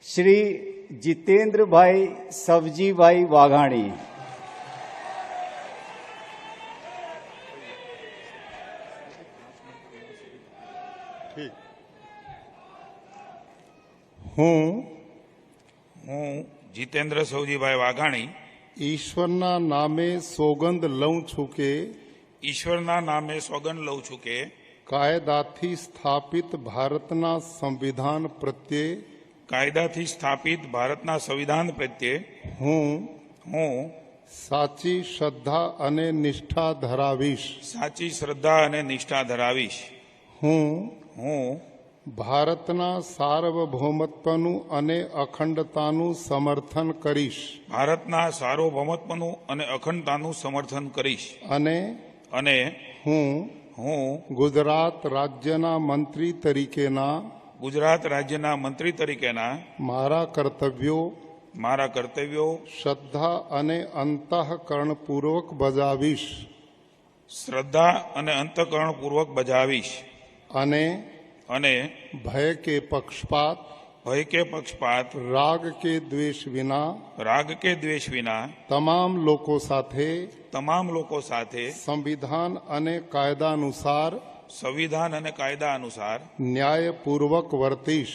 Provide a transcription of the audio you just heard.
શ્રી જીતેન્દ્રભાઈ સવજીભાઈ વાઘાણી, હું જીતેન્દ્ર સૌજીભાઈ વાઘાણી ઈશ્વરના નામે સોગંદ લઉં છું કે ઈશ્વરના નામે સોગંદ લઉં છું કે કાયદાથી સ્થાપિત ભારતના સંવિધાન પ્રત્યે કાયદાથી સ્થાપિત ભારતના સંવિધાન પ્રત્યે હું હું સાચી શ્રદ્ધા અને નિષ્ઠા ધરાવીશ. સાચી શ્રદ્ધા અને નિષ્ઠા ધરાવીશ. હું હું ભારતના સાર્વભૌમત્વનું અને અખંડતાનું સમર્થન કરીશ ભારતના સાર્વભૌમત્વનું અને અખંડતાનું સમર્થન કરીશ. અને હું ગુજરાત રાજ્યના મંત્રી તરીકેના ગુજરાત રાજ્યના મંત્રી તરીકેના મારા કર્તવ્યો શ્રદ્ધા અને અંતઃકરણપૂર્વક બજાવીશ. શ્રદ્ધા અને અંતઃકરણપૂર્વક બજાવીશ. અને ભય કે પક્ષપાત રાગ કે દ્વેષ વિના તમામ લોકો સાથે સંવિધાન અને કાયદા અનુસાર ન્યાયપૂર્વક વર્તીશ.